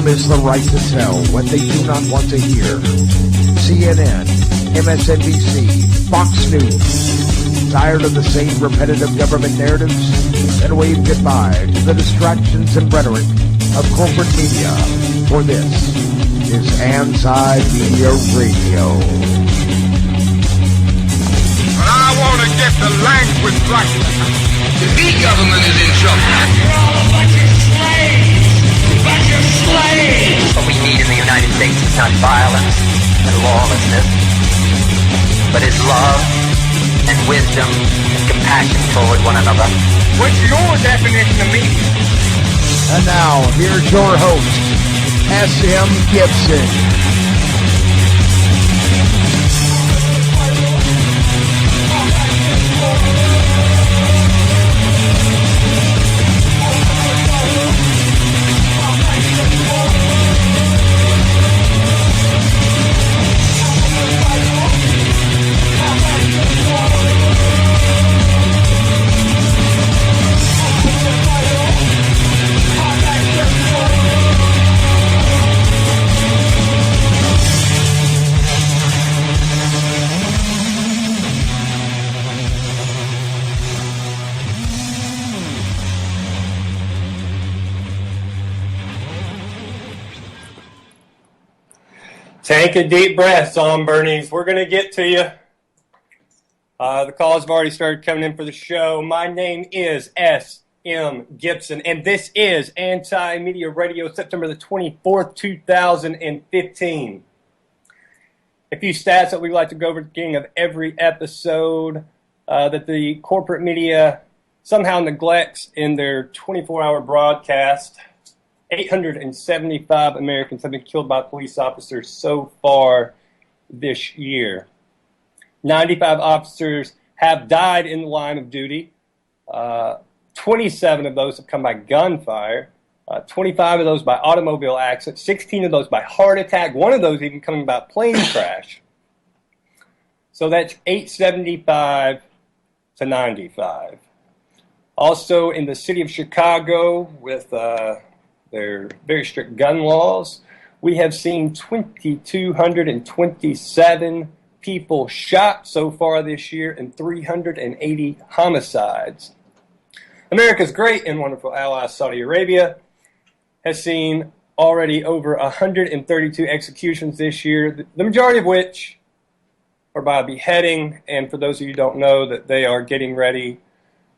is the right to tell what they do not want to hear. CNN, MSNBC, Fox News. Tired of the same repetitive government narratives? Then wave goodbye to the distractions and rhetoric of corporate media. For this is Anti-Media Radio. But I want to get the language right. The big government is in trouble. You're all a bunch of slaves! Bunch of slaves! What we need in the United States is not violence and lawlessness, but is love and wisdom and compassion toward one another. What's your definition of media? And now, here's your host, S.M. Gibson. Take a deep breath, Bernies. We're going to get to you. The calls have already started coming in for the show. My name is S.M. Gibson, and this is Anti-Media Radio, September the 24th, 2015. A few stats that we like to go over at the beginning of every episode that the corporate media somehow neglects in their 24-hour broadcast. 875 Americans have been killed by police officers so far this year. 95 officers have died in the line of duty. 27 of those have come by gunfire. 25 of those by automobile accident. 16 of those by heart attack. One of those even coming by plane crash. So that's 875 to 95. Also in the city of Chicago with their very strict gun laws, we have seen 2,227 people shot so far this year and 380 homicides. America's great and wonderful ally, Saudi Arabia, has seen already over 132 executions this year, the majority of which are by beheading. And for those of you who don't know, that they are getting ready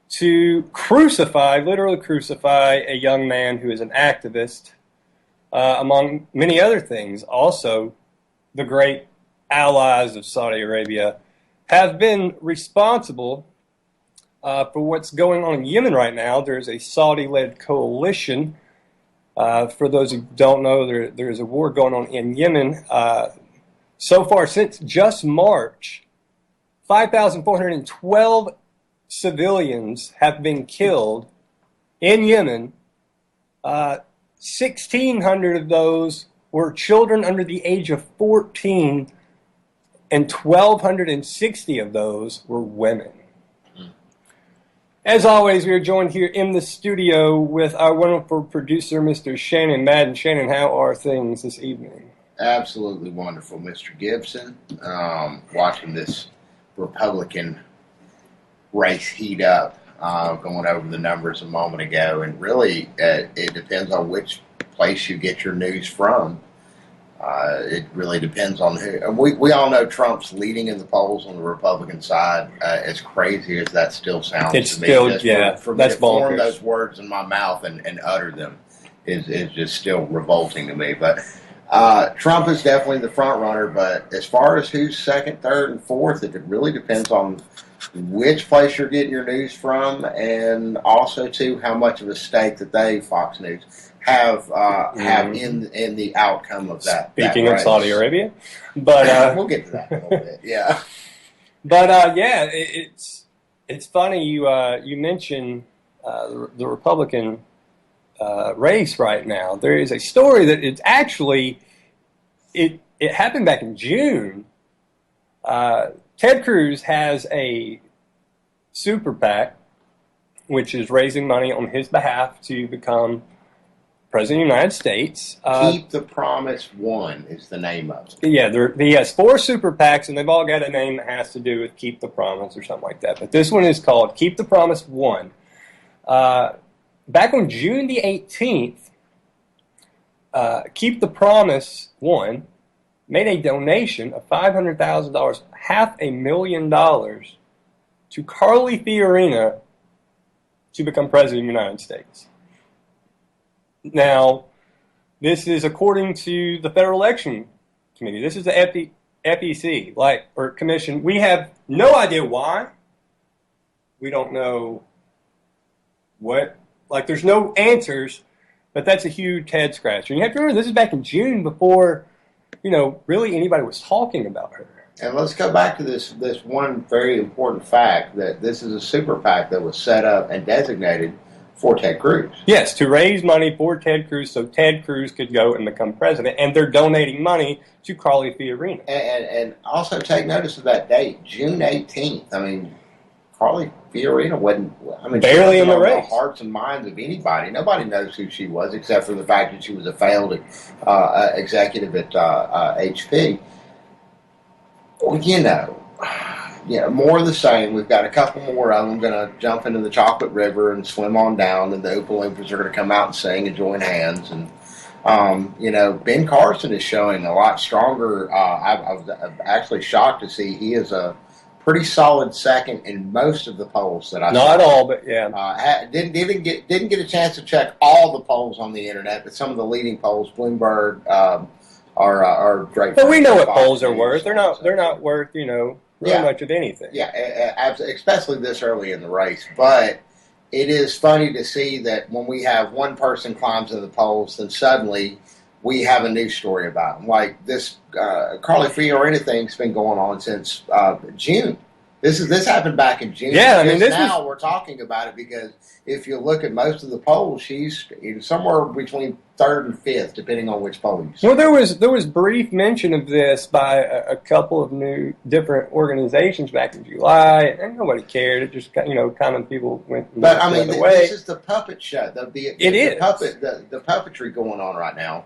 to crucify, literally crucify, a young man who is an activist, among many other things. Also, the great allies of Saudi Arabia have been responsible for what's going on in Yemen right now. There's a Saudi-led coalition. For those who don't know, there is a war going on in Yemen. So far, since just March, 5,412 civilians have been killed in Yemen. 1,600 of those were children under the age of 14, and 1,260 of those were women. As always, we are joined here in the studio with our wonderful producer, Mr. Shannon Madden. Shannon, how are things this evening? Absolutely wonderful, Mr. Gibson. Watching this Republican race heat up, going over the numbers a moment ago, and really it depends on which place you get your news from. It really depends on who. And we all know Trump's leading in the polls on the Republican side. As crazy as that still sounds it's to me, still, just yeah, for me that's to form bonkers. those words in my mouth and utter them is just still revolting to me. But Trump is definitely the front runner. But as far as who's second, third, and fourth, it really depends on which place you're getting your news from, and also too how much of a stake that they, Fox News, have in the outcome of that. Speaking that of race. Saudi Arabia, but we'll get to that in a little bit. Yeah, but yeah, it's funny you mentioned the Republican race right now. There is a story that it's actually it happened back in June. Ted Cruz has a super PAC, which is raising money on his behalf to become President of the United States. Keep the Promise One is the name of it. Yeah, he has 4 super PACs, and they've all got a name that has to do with Keep the Promise or something like that. But this one is called Keep the Promise One. Back on June the 18th, Keep the Promise One made a donation of $500,000, $500,000 to Carly Fiorina to become President of the United States. Now, this is according to the Federal Election Committee. This is the FEC, or commission. We have no idea why. We don't know what. There's no answers, but that's a huge head scratcher. And you have to remember, this is back in June before, really anybody was talking about her. And let's go back to this one very important fact, that this is a super PAC that was set up and designated for Ted Cruz. Yes, to raise money for Ted Cruz so Ted Cruz could go and become president. And they're donating money to Carly Fiorina. And also take notice of that date, June 18th. I mean, Carly Fiorina wasn't, barely in the race. The hearts and minds of anybody. Nobody knows who she was, except for the fact that she was a failed executive at HP. Well, more of the same. We've got a couple more of them going to jump into the chocolate river and swim on down, and the Oompa Loompas are going to come out and sing and join hands. And Ben Carson is showing a lot stronger. I'm actually shocked to see he is a pretty solid second in most of the polls that I saw. Not all, but yeah. Didn't get a chance to check all the polls on the internet, but some of the leading polls, Bloomberg, are great. But we know what polls are worth. They're not worth really much of anything. Yeah, especially this early in the race. But it is funny to see that when we have one person climbs in the polls, then suddenly we have a news story about them. Like this Carly Fiorina thing's been going on since June. This happened back in June. Yeah, We're talking about it because if you look at most of the polls, she's somewhere between 3rd and 5th, depending on which poll you see. Well, there was brief mention of this by a couple of new different organizations back in July, and nobody cared. It just kind of people went. But I mean, this is the puppet show. The puppetry going on right now.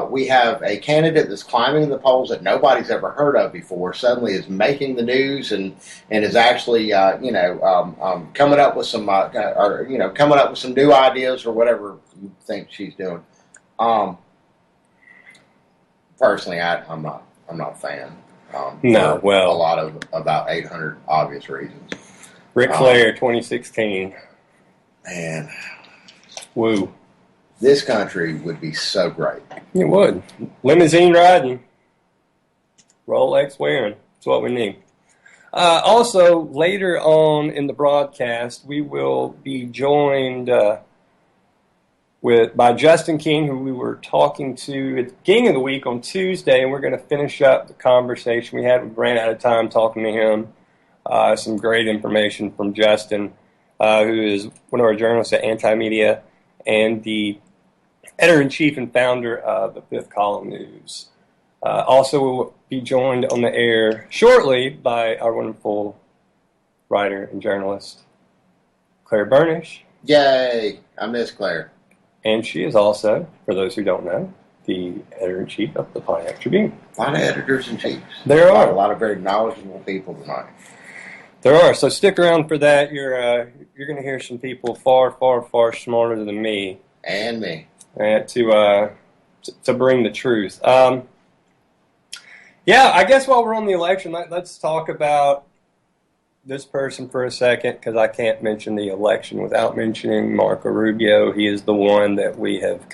We have a candidate that's climbing the polls that nobody's ever heard of before. Suddenly, is making the news and is actually coming up with some coming up with some new ideas or whatever you think she's doing. Personally, I'm not a fan. No, well, a lot of about 800 obvious reasons. Ric Flair, 2016. Man, woo. This country would be so great. It would. Limousine riding. Rolex wearing. That's what we need. Also, later on in the broadcast, we will be joined by Justin King, who we were talking to at the beginning of the week on Tuesday, and we're going to finish up the conversation we had. We ran out of time talking to him. Some great information from Justin, who is one of our journalists at Anti-Media and the editor-in-chief and founder of the Fifth Column News. Also, we'll be joined on the air shortly by our wonderful writer and journalist, Claire Burnish. Yay! I miss Claire. And she is also, for those who don't know, the editor-in-chief of the Pontiac Tribune. A lot of editors-in-chiefs. There are. A lot of very knowledgeable people tonight. There are. So stick around for that. You're going to hear some people far, far, far smarter than me. And me. To bring the truth. Yeah, I guess while we're on the election, let's talk about this person for a second, because I can't mention the election without mentioning Marco Rubio. He is the one that we have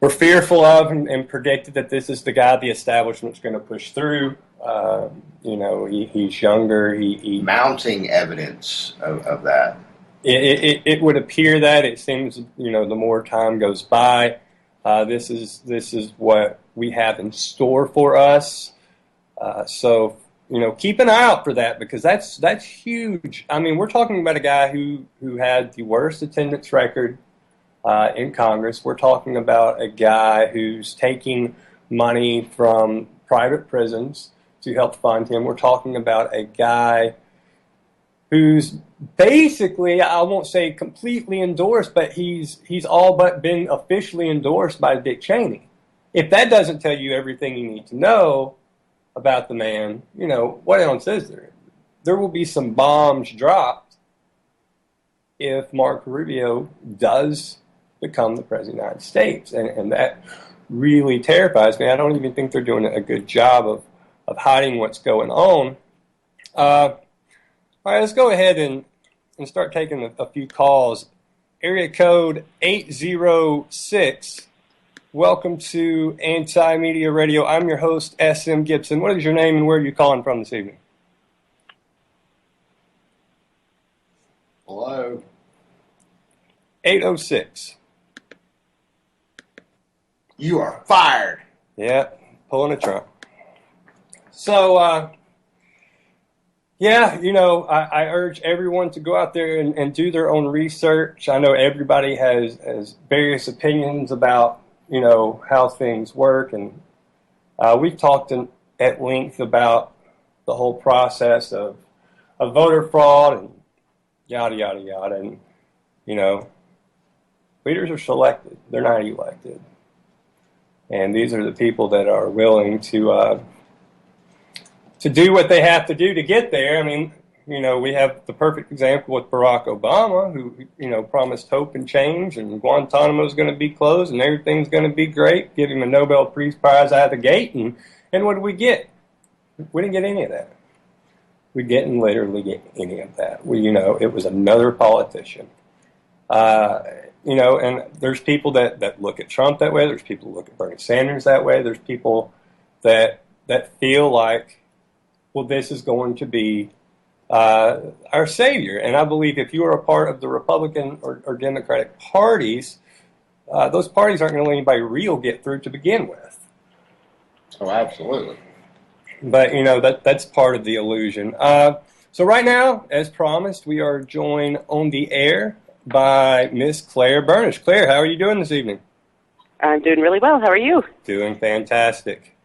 we're fearful of and predicted that this is the guy the establishment's going to push through. He's younger. He mounting evidence of that. It would appear that it seems the more time goes by, this is what we have in store for us. So keep an eye out for that, because that's huge. I mean, we're talking about a guy who had the worst attendance record in Congress. We're talking about a guy who's taking money from private prisons to help fund him. We're talking about a guy who's basically, I won't say completely endorsed, but he's all but been officially endorsed by Dick Cheney. If that doesn't tell you everything you need to know about the man, what else is there? There will be some bombs dropped if Marco Rubio does become the President of the United States. And that really terrifies me. I don't even think they're doing a good job of hiding what's going on. All right, let's go ahead and start taking a few calls. Area code 806. Welcome to Anti-Media Radio. I'm your host, S.M. Gibson. What is your name and where are you calling from this evening? Hello. 806. You are fired. Yeah, pulling a Trump. So, I urge everyone to go out there and do their own research. I know everybody has various opinions about, how things work. And we've talked at length about the whole process of voter fraud and yada, yada, yada. And, leaders are selected. They're not elected. And these are the people that are willing to do what they have to do to get there. I mean, we have the perfect example with Barack Obama, who, promised hope and change, and Guantanamo is going to be closed, and everything's going to be great. Give him a Nobel Peace Prize out of the gate, and what did we get? We didn't get any of that. We didn't literally get any of that. It was another politician. And there's people that look at Trump that way. There's people who look at Bernie Sanders that way. There's people that feel like, well, this is going to be our savior. And I believe if you are a part of the Republican or Democratic parties, those parties aren't going to let anybody real get through to begin with. Oh, absolutely. But, that's part of the illusion. So right now, as promised, we are joined on the air by Miss Claire Burnish. Claire, how are you doing this evening? I'm doing really well. How are you? Doing fantastic.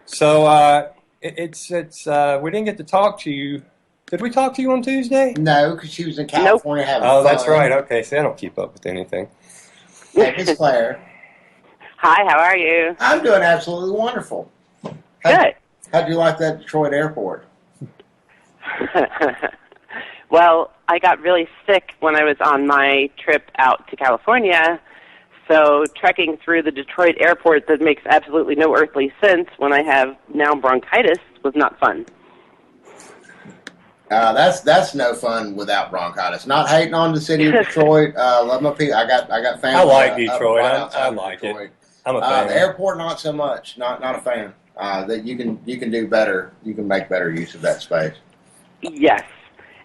So it's we didn't get to talk to you. Did we talk to you on Tuesday? No, because she was in California having fun. Oh, that's right. Okay, see, I don't keep up with anything. Hey, Miss Claire. Hi, how are you? I'm doing absolutely wonderful. Good. How'd you like that Detroit airport? Well, I got really sick when I was on my trip out to California, so trekking through the Detroit airport that makes absolutely no earthly sense when I have now bronchitis was not fun. That's no fun without bronchitis. Not hating on the city of Detroit. Love my people. I got family. I like Detroit. I like Detroit. it. I'm a fan. The airport, not so much. Not a fan. That you can do better. You can make better use of that space. Yes.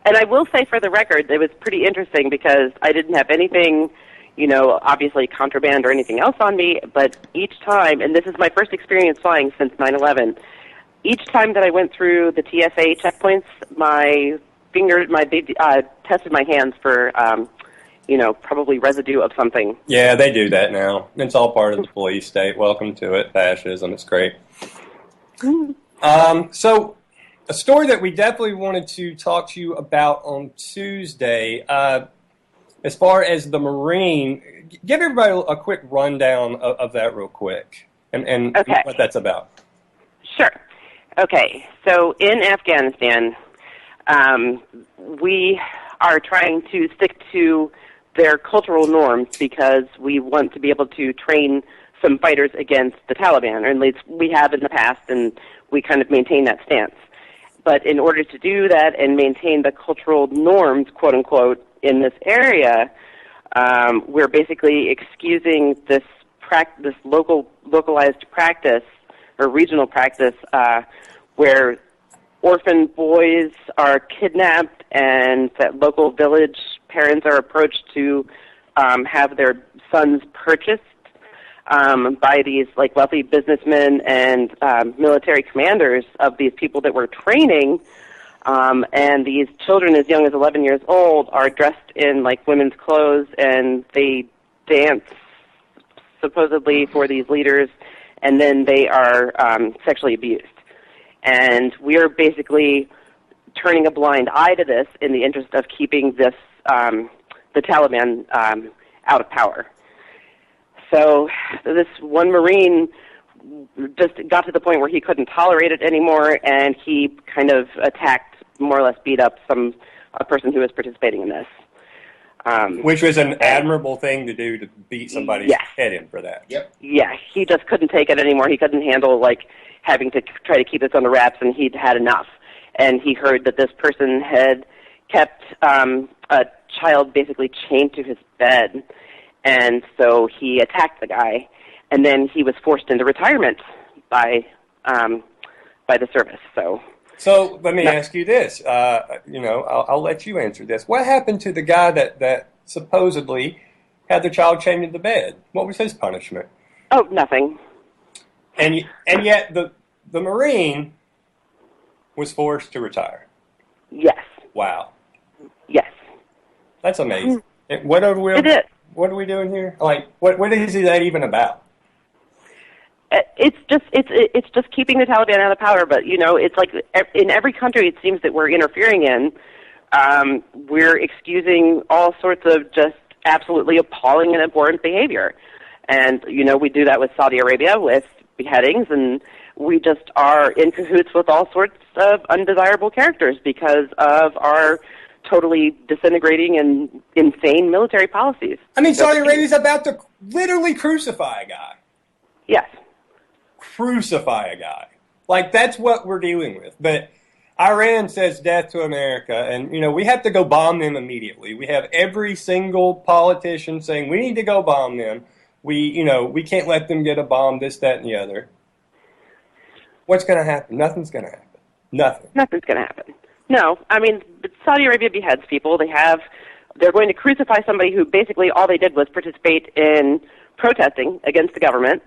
And I will say for the record, it was pretty interesting because I didn't have anything, obviously contraband or anything else on me, but each time, and this is my first experience flying since 9/11, each time that I went through the TSA checkpoints, they tested my hands for, probably residue of something. Yeah, they do that now. It's all part of the police state. Welcome to it. Fascism. It's great. So a story that we definitely wanted to talk to you about on Tuesday, as far as the Marine, give everybody a quick rundown of that real quick and okay. What that's about. Sure. Okay, so in Afghanistan, we are trying to stick to their cultural norms because we want to be able to train some fighters against the Taliban, or at least we have in the past, and we kind of maintain that stance. But in order to do that and maintain the cultural norms, quote unquote, in this area, we're basically excusing this localized practice or regional practice where orphan boys are kidnapped and that local village parents are approached to have their sons purchased by these wealthy businessmen and military commanders of these people that we're training. And these children as young as 11 years old are dressed in women's clothes and they dance supposedly for these leaders, and then they are sexually abused. And we are basically turning a blind eye to this in the interest of keeping this the Taliban out of power. So this one Marine just got to the point where he couldn't tolerate it anymore, and he kind of attacked, more or less beat up a person who was participating in this. Which was an admirable thing to do, to beat somebody's head in for that. Yep. Yeah, he just couldn't take it anymore. He couldn't handle, having to try to keep this on the wraps, and he'd had enough. And he heard that this person had kept a child basically chained to his bed, and so he attacked the guy, and then he was forced into retirement by the service. So let me ask you this. I'll let you answer this. What happened to the guy that supposedly had the child chained to the bed? What was his punishment? Oh, nothing. And yet the Marine was forced to retire. Yes. Wow. Yes. That's amazing. What are we doing here? What is that even about? It's just keeping the Taliban out of power. But it's like in every country it seems that we're interfering in. We're excusing all sorts of just absolutely appalling and abhorrent behavior, and we do that with Saudi Arabia with beheadings, and we just are in cahoots with all sorts of undesirable characters because of our totally disintegrating and insane military policies. I mean, Saudi Arabia's about to literally crucify a guy. Yes. Crucify a guy. That's what we're dealing with. But Iran says death to America, and, we have to go bomb them immediately. We have every single politician saying we need to go bomb them. We can't let them get a bomb, this, that, and the other. What's going to happen? Nothing's going to happen. Nothing. Nothing's going to happen. No, I mean, Saudi Arabia beheads people. They're going to crucify somebody who basically all they did was participate in protesting against the government.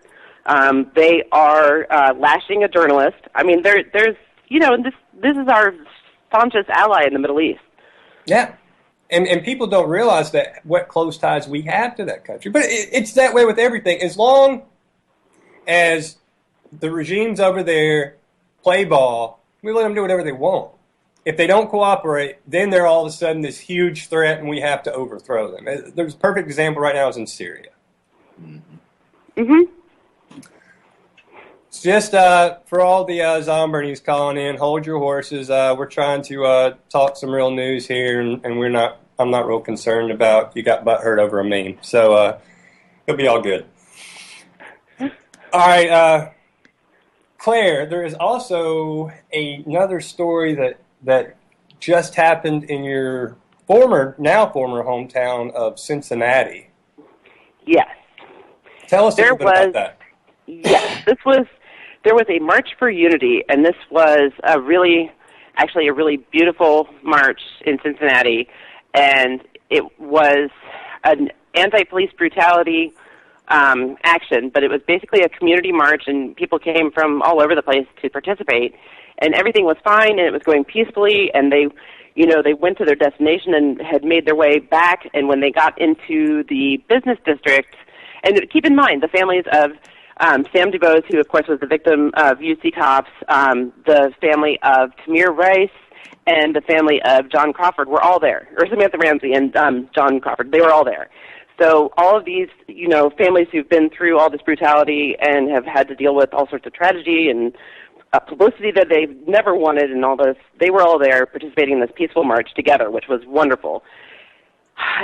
They are lashing a journalist. I mean, there's this is our staunchest ally in the Middle East. Yeah, and people don't realize what close ties we have to that country. But it's that way with everything. As long as the regimes over there play ball, we let them do whatever they want. If they don't cooperate, then they're all of a sudden this huge threat, and we have to overthrow them. There's a perfect example right now is in Syria. Mm-hmm. It's just for all the Zombernies calling in, hold your horses. We're trying to talk some real news here, and I'm not real concerned about you got butthurt over a meme. So it'll be all good. All right, Claire, there is also another story that just happened in your former hometown of Cincinnati. Yes. Tell us a little bit about that. Yes, there was a March for Unity, and this was a really beautiful march in Cincinnati, and it was an anti-police brutality action, but it was basically a community march, and people came from all over the place to participate, and everything was fine, and it was going peacefully, and they went to their destination and had made their way back, and when they got into the business district, and keep in mind the families of Sam DuBose, who of course was the victim of UC cops, the family of Tamir Rice, and the family of John Crawford were all there, or Samantha Ramsey and John Crawford. They were all there. So all of these, families who've been through all this brutality and have had to deal with all sorts of tragedy and publicity that they've never wanted and all this, they were all there participating in this peaceful march together, which was wonderful.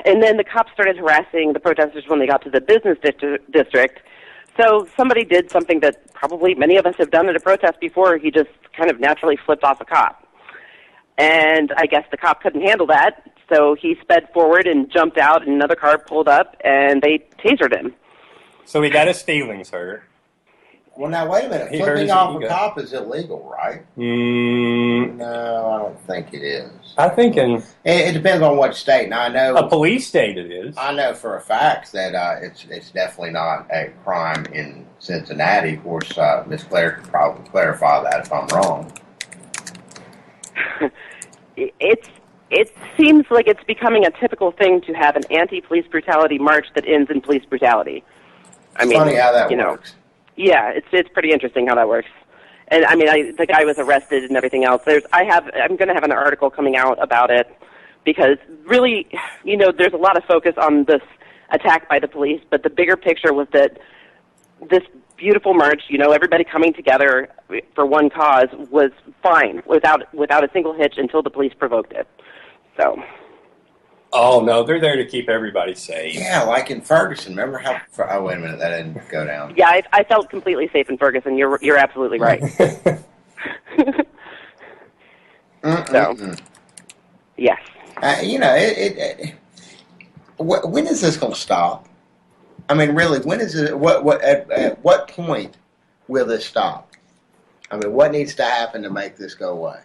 And then the cops started harassing the protesters when they got to the business district. So somebody did something that probably many of us have done at a protest before. He just kind of naturally flipped off a cop. And I guess the cop couldn't handle that, so he sped forward and jumped out, and another car pulled up, and they tasered him. So he got his feelings hurt. Well, now, wait a minute. Flipping off a cop is illegal, right? No, I don't think it is. I think it depends on what state. Now, I know a police state it is. I know for a fact that it's definitely not a crime in Cincinnati. Of course, Miss Claire could probably clarify that if I'm wrong. It seems like it's becoming a typical thing to have an anti-police brutality march that ends in police brutality. It's funny how that works. Yeah, it's pretty interesting how that works. And I mean, the guy was arrested and everything else. I'm going to have an article coming out about it because really, there's a lot of focus on this attack by the police, but the bigger picture was that this beautiful march, everybody coming together for one cause was fine without a single hitch until the police provoked it. So. Oh, no, they're there to keep everybody safe. Yeah, like in Ferguson. Remember how... Oh, wait a minute. That didn't go down. Yeah, I felt completely safe in Ferguson. You're absolutely right. So, yes. When is this going to stop? I mean, really, when is it? At what point will this stop? I mean, what needs to happen to make this go away?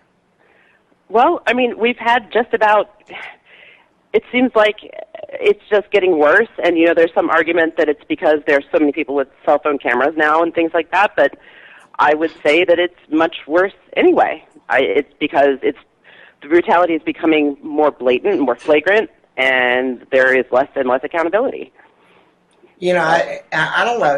Well, I mean, we've had just about... It seems like it's just getting worse, and, there's some argument that it's because there's so many people with cell phone cameras now and things like that, but I would say that it's much worse anyway. It's because the brutality is becoming more blatant, more flagrant, and there is less and less accountability. I don't know.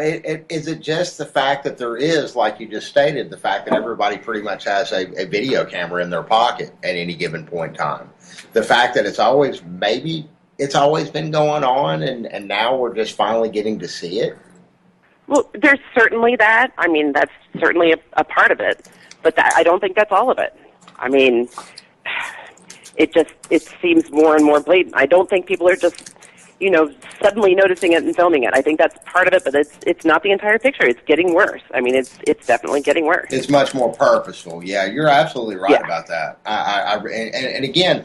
Is it just the fact that there is, like you just stated, the fact that everybody pretty much has a video camera in their pocket at any given point in time? The fact that it's always been going on, and now we're just finally getting to see it? Well, there's certainly that. I mean, that's certainly a part of it. But I don't think that's all of it. I mean, it seems more and more blatant. I don't think people are just... suddenly noticing it and filming it. I think that's part of it, but it's not the entire picture. It's getting worse. I mean, it's definitely getting worse. It's much more purposeful. Yeah, you're absolutely right about that. And again,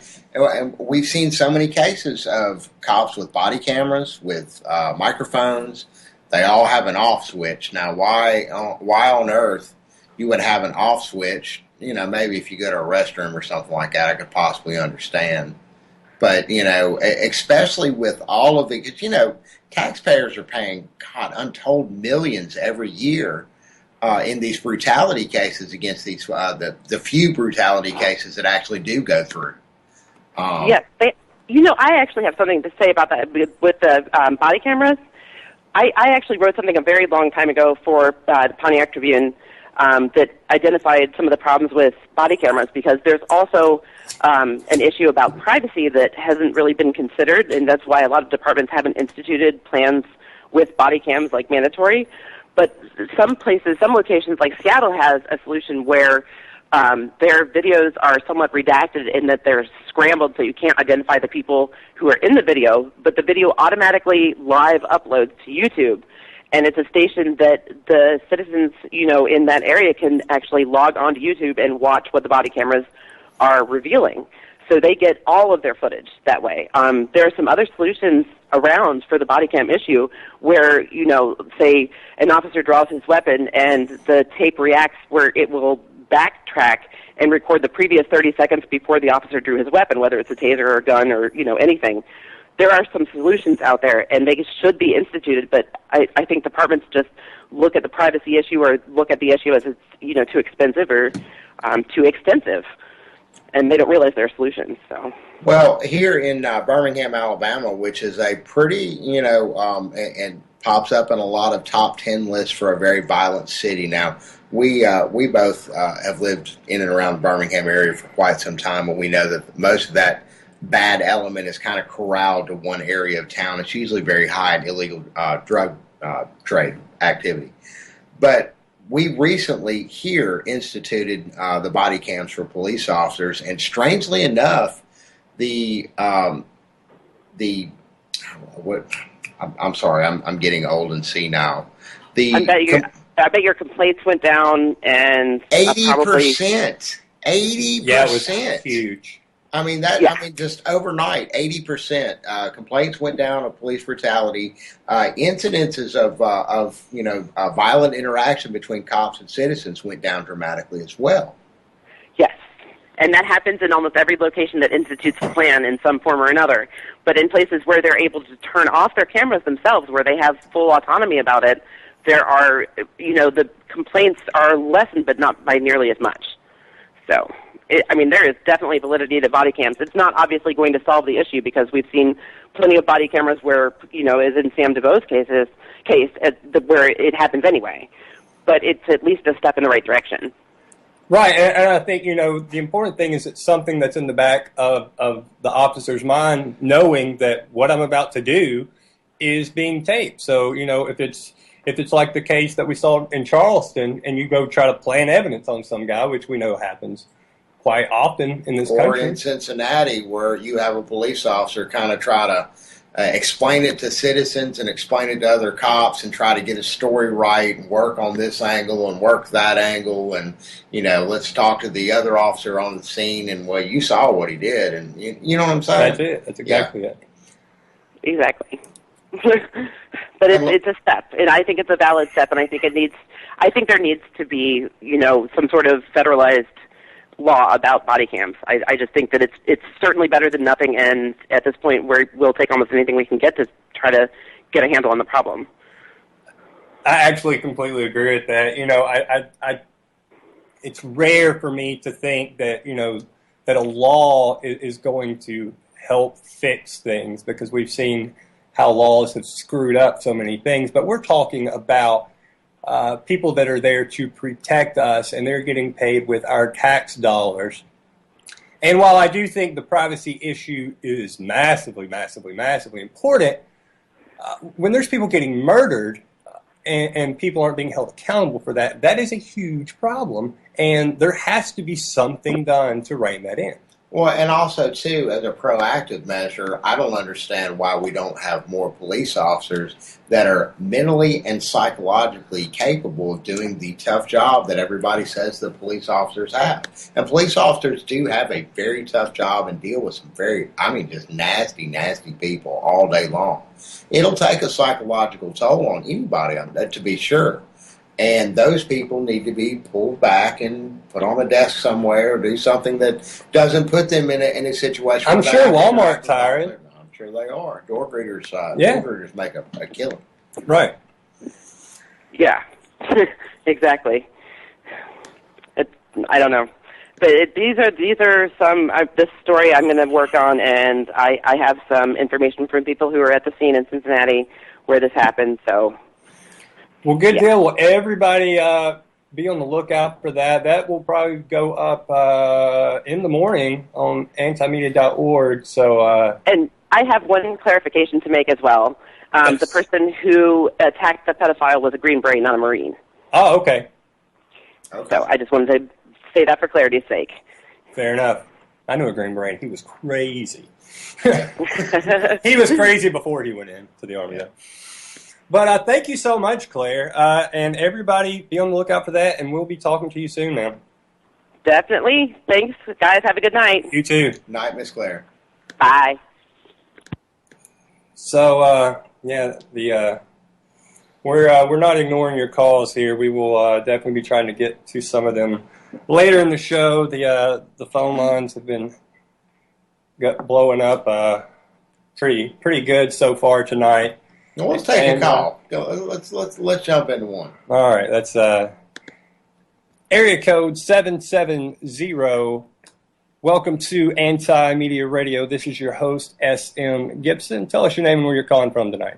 we've seen so many cases of cops with body cameras, with microphones. They all have an off switch. Now, why on earth you would have an off switch? Maybe if you go to a restroom or something like that, I could possibly understand. But, especially with all of the, because, taxpayers are paying, untold millions every year in these brutality cases against these, the few brutality cases that actually do go through. Yes. I actually have something to say about that with the body cameras. I actually wrote something a very long time ago for the Pontiac Tribune that identified some of the problems with body cameras, because there's also an issue about privacy that hasn't really been considered, and that's why a lot of departments haven't instituted plans with body cams like mandatory. But some locations like Seattle has a solution where their videos are somewhat redacted in that they're scrambled so you can't identify the people who are in the video, but the video automatically live uploads to YouTube. And it's a station that the citizens, in that area can actually log on to YouTube and watch what the body cameras are revealing. So they get all of their footage that way. There are some other solutions around for the body cam issue where, say an officer draws his weapon and the tape reacts where it will backtrack and record the previous 30 seconds before the officer drew his weapon, whether it's a taser or a gun or, anything. There are some solutions out there, and they should be instituted, but I think departments just look at the privacy issue or look at the issue as it's, too expensive or too extensive, and they don't realize there are solutions. So. Well, here in Birmingham, Alabama, which is a pretty, and pops up in a lot of top 10 lists for a very violent city. Now, we both have lived in and around the Birmingham area for quite some time, and we know that most of that bad element is kind of corralled to one area of town. It's usually very high in illegal drug trade activity. But we recently here instituted the body cams for police officers, and strangely enough, I'm sorry, I'm getting old and senile. I bet your complaints went down, and 80%. 80%. Yeah, it was huge. I mean, just overnight, 80% complaints went down of police brutality. Incidences of violent interaction between cops and citizens went down dramatically as well. Yes, and that happens in almost every location that institutes a plan in some form or another. But in places where they're able to turn off their cameras themselves, where they have full autonomy about it, there are, the complaints are lessened, but not by nearly as much. So. There is definitely validity to body cams. It's not obviously going to solve the issue because we've seen plenty of body cameras where, as in Sam DeVoe's case, where it happens anyway. But it's at least a step in the right direction. Right, and I think, the important thing is it's something that's in the back of the officer's mind, knowing that what I'm about to do is being taped. So, if it's like the case that we saw in Charleston, and you go try to plant evidence on some guy, which we know happens quite often in this country. Or in Cincinnati, where you have a police officer kind of try to explain it to citizens and explain it to other cops and try to get a story right and work on this angle and work that angle and, let's talk to the other officer on the scene and, well, you saw what he did and you know what I'm saying? That's it. That's exactly it. Exactly. But it's a step, and I think it's a valid step, and I think there needs to be, some sort of federalized law about body cams. I just think that it's certainly better than nothing, and at this point we'll take almost anything we can get to try to get a handle on the problem. I actually completely agree with that. It's rare for me to think that, that a law is going to help fix things, because we've seen how laws have screwed up so many things. But we're talking about people that are there to protect us, and they're getting paid with our tax dollars. And while I do think the privacy issue is massively, massively, massively important, when there's people getting murdered and people aren't being held accountable for that, that is a huge problem, and there has to be something done to rein that in. Well, and also, too, as a proactive measure, I don't understand why we don't have more police officers that are mentally and psychologically capable of doing the tough job that everybody says the police officers have. And police officers do have a very tough job and deal with some just nasty, nasty people all day long. It'll take a psychological toll on anybody, to be sure. And those people need to be pulled back and put on a desk somewhere or do something that doesn't put them in a situation. I'm sure Walmart's hiring. I'm sure they are. Door greeters, yeah. Door greeters make a killing. Right. Yeah, exactly. I don't know. But these are some, this story I'm going to work on, and I have some information from people who are at the scene in Cincinnati where this happened, so... Well, good deal. Well, everybody be on the lookout for that. That will probably go up in the morning on antimedia.org. So, and I have one clarification to make as well. Yes. The person who attacked the pedophile was a Green Beret, not a Marine. Oh, okay. So I just wanted to say that for clarity's sake. Fair enough. I knew a Green Beret. He was crazy. He was crazy before he went into the Army, though. But thank you so much, Claire. And everybody, be on the lookout for that, and we'll be talking to you soon, man. Definitely. Thanks, guys. Have a good night. You too. Night, Miss Claire. Bye. So, we're not ignoring your calls here. We will definitely be trying to get to some of them later in the show. The phone lines have been blowing up pretty good so far tonight. Well, let's take a call. Let's jump into one. All right, that's area code 770. Welcome to Anti-Media Radio. This is your host, S.M. Gibson. Tell us your name and where you're calling from tonight.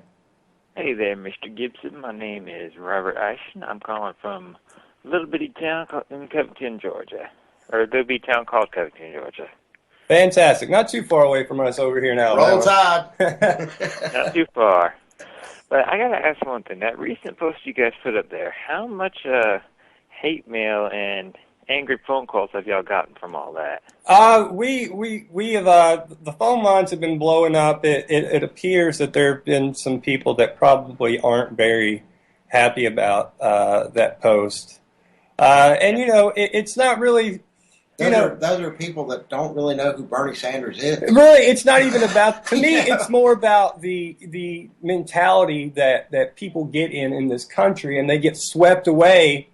Hey there, Mr. Gibson. My name is Robert Ashton. I'm calling from a little bitty town in Covington, Georgia. Or a little bitty town called Covington, Georgia. Fantastic. Not too far away from us over here now. Roll Tide. Not too far. But I got to ask one thing. That recent post you guys put up there, how much hate mail and angry phone calls have y'all gotten from all that? We have, the phone lines have been blowing up. It appears that there have been some people that probably aren't very happy about that post. And, it's not really... Those are people that don't really know who Bernie Sanders is. Really, it's not even about, to me, it's more about the mentality that people get in this country, and they get swept away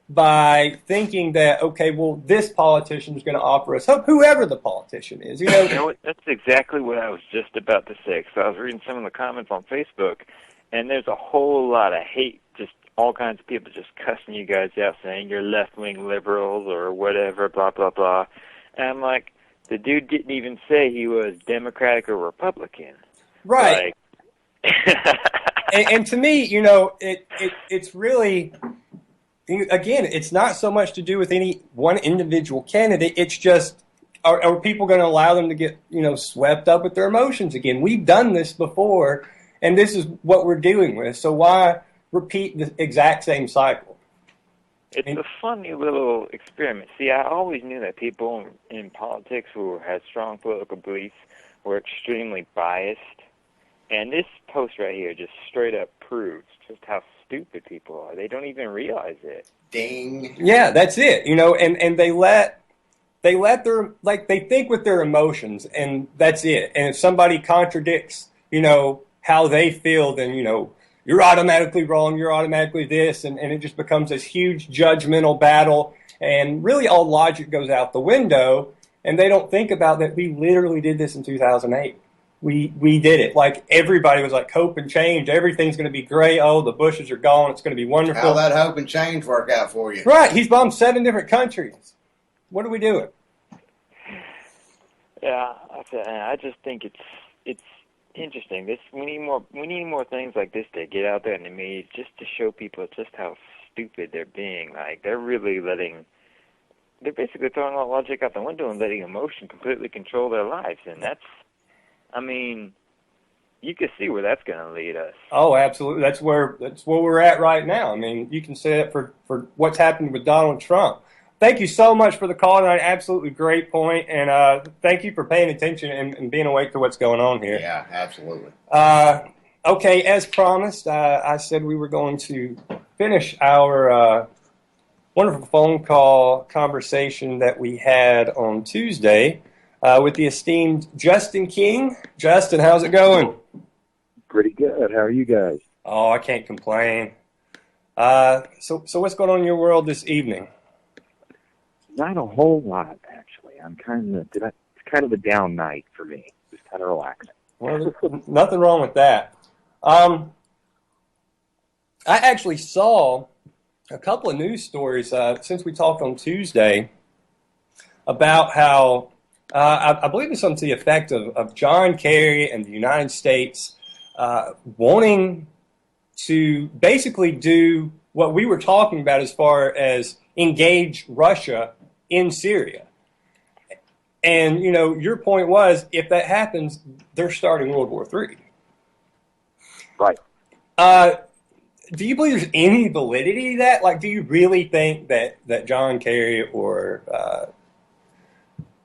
by thinking that, okay, well, this politician is going to offer us hope, whoever the politician is. You know what? That's exactly what I was just about to say, because I was reading some of the comments on Facebook, and there's a whole lot of hate, just all kinds of people just cussing you guys out, saying you're left-wing liberals or whatever, blah, blah, blah. And I'm like, the dude didn't even say he was Democratic or Republican. Right. and to me, it's really, again, it's not so much to do with any one individual candidate. It's just, are people going to allow them to get, swept up with their emotions again? We've done this before, and this is what we're dealing with. So why repeat the exact same cycle? It's a funny little experiment. See, I always knew that people in politics who had strong political beliefs were extremely biased. And this post right here just straight up proves just how stupid people are. They don't even realize it. Ding. Yeah, that's it. And they let their, they think with their emotions, and that's it. And if somebody contradicts, how they feel, then, you're automatically wrong, you're automatically this, and it just becomes this huge judgmental battle, and really all logic goes out the window, and they don't think about that we literally did this in 2008. We did it. Like, everybody was like, hope and change, everything's going to be great, oh, the Bushes are gone, it's going to be wonderful. How'd that hope and change work out for you? Right, he's bombed 7 different countries. What are we doing? Yeah, I just think it's interesting. We need more things like this to get out there in the media, just to show people just how stupid they're being. Like, they're basically throwing all logic out the window and letting emotion completely control their lives. And you can see where that's going to lead us. Oh, absolutely. That's where we're at right now. I mean, you can say that for what's happened with Donald Trump. Thank you so much for the call tonight. Absolutely great point. And thank you for paying attention and being awake to what's going on here. Yeah, absolutely. Okay, as promised, I said we were going to finish our wonderful phone call conversation that we had on Tuesday with the esteemed Justin King. Justin, how's it going? Pretty good. How are you guys? Oh, I can't complain. So what's going on in your world this evening? Not a whole lot, actually. It's kind of a down night for me. Just kind of relaxing. Well, nothing wrong with that. I actually saw a couple of news stories since we talked on Tuesday about how I believe it's something to the effect of John Kerry and the United States wanting to basically do what we were talking about as far as engage Russia in Syria. And, your point was, if that happens, they're starting World War III. Right. Do you believe there's any validity to that? Like, do you really think that John Kerry or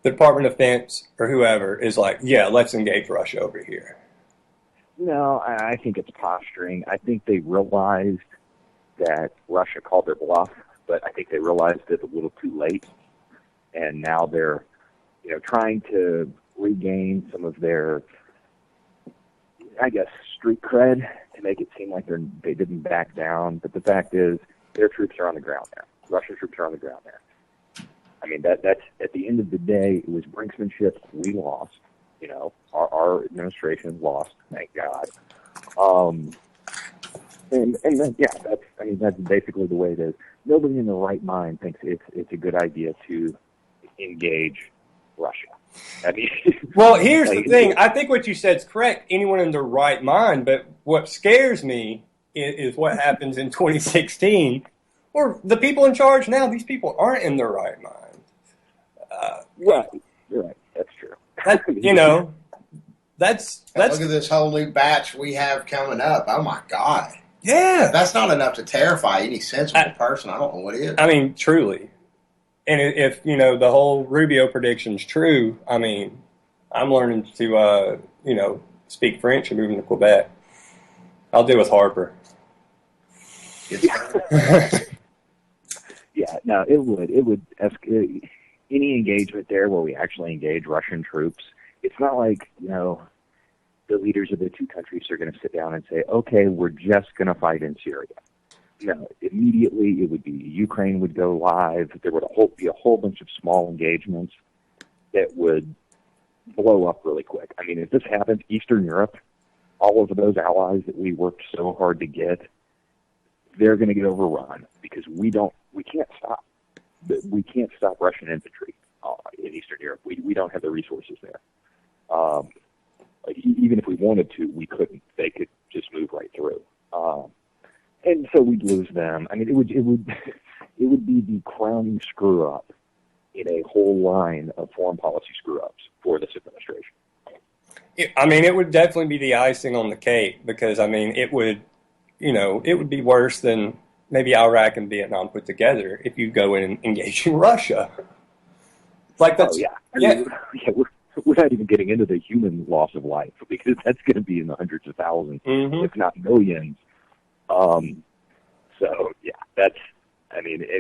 the Department of Defense or whoever is like, yeah, let's engage Russia over here? No, I think it's posturing. I think they realized that Russia called their bluff, but I think they realized it a little too late. And now they're, trying to regain some of their, I guess, street cred to make it seem like they didn't back down. But the fact is, their troops are on the ground there. Russian troops are on the ground there. I mean, that's at the end of the day, it was brinksmanship. We lost. Our administration lost. Thank God. And then, yeah, that's basically the way it is. Nobody in their right mind thinks it's a good idea to engage Russia. I mean, well, here's the thing. I think what you said is correct. Anyone in their right mind, but what scares me is what happens in 2016, or the people in charge now. These people aren't in their right mind. Right. You're right. That's true. That's look at this whole new batch we have coming up. Oh my God. Yeah. If that's not enough to terrify any sensible person, I don't know what is. I mean, truly. And if, the whole Rubio prediction's true, I mean, I'm learning to, speak French and moving to Quebec. I'll deal with Harper. Yeah, no, it would any engagement there where we actually engage Russian troops. It's not like, the leaders of the two countries are going to sit down and say, okay, we're just going to fight in Syria. Immediately it would be Ukraine would go live. There would be a whole bunch of small engagements that would blow up really quick. I mean, if this happens, Eastern Europe, all of those allies that we worked so hard to get, they're going to get overrun because we can't stop Russian infantry in Eastern Europe. We don't have the resources there. Even if we wanted to, we couldn't. They could just move right through. And so we'd lose them. I mean, it would would be the crowning screw-up in a whole line of foreign policy screw-ups for this administration. It would definitely be the icing on the cake because, it would, it would be worse than maybe Iraq and Vietnam put together if you go in and engage in Russia. Like that's, We're not even getting into the human loss of life because that's going to be in the hundreds of thousands, if not millions.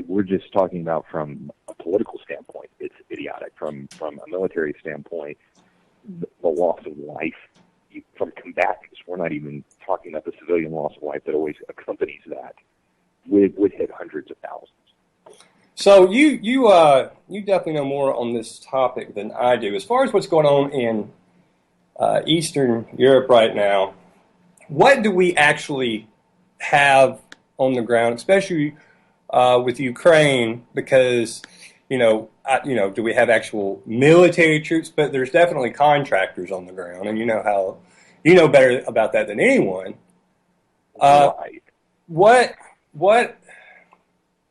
We're just talking about from a political standpoint, it's idiotic. From a military standpoint, the loss of life from combatants, we're not even talking about the civilian loss of life that always accompanies that, would hit hundreds of thousands. So you definitely know more on this topic than I do. As far as what's going on in Eastern Europe right now, what do we actually have on the ground, especially with Ukraine? Because do we have actual military troops? But there's definitely contractors on the ground, and you know better about that than anyone. Right.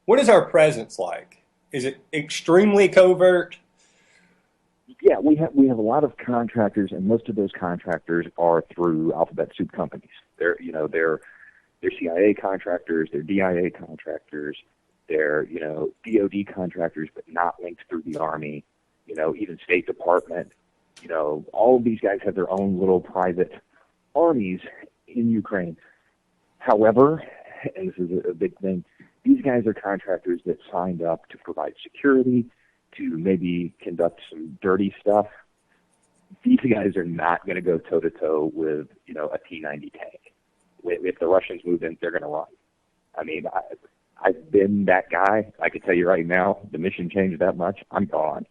What is our presence like? Is it extremely covert? Yeah, we have a lot of contractors, and most of those contractors are through alphabet soup companies. They're CIA contractors, they're DIA contractors, they're DoD contractors, but not linked through the Army. Even State Department. All of these guys have their own little private armies in Ukraine. However, and this is a big thing, these guys are contractors that signed up to provide security, to maybe conduct some dirty stuff. These guys are not going to go toe-to-toe with, a T-90 tank. If the Russians move in, they're going to run. I've been that guy. I can tell you right now, the mission changed that much, I'm gone.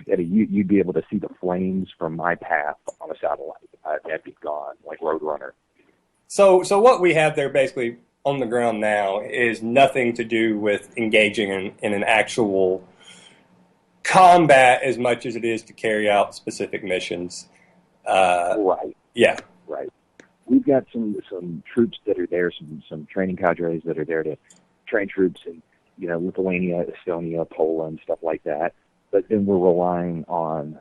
You'd be able to see the flames from my path on a satellite. I'd be gone, like Roadrunner. So what we have there basically on the ground now is nothing to do with engaging in an actual combat as much as it is to carry out specific missions. Right. Yeah. Right. We've got some troops that are there, some training cadres that are there to train troops in, Lithuania, Estonia, Poland, stuff like that. But then we're relying on,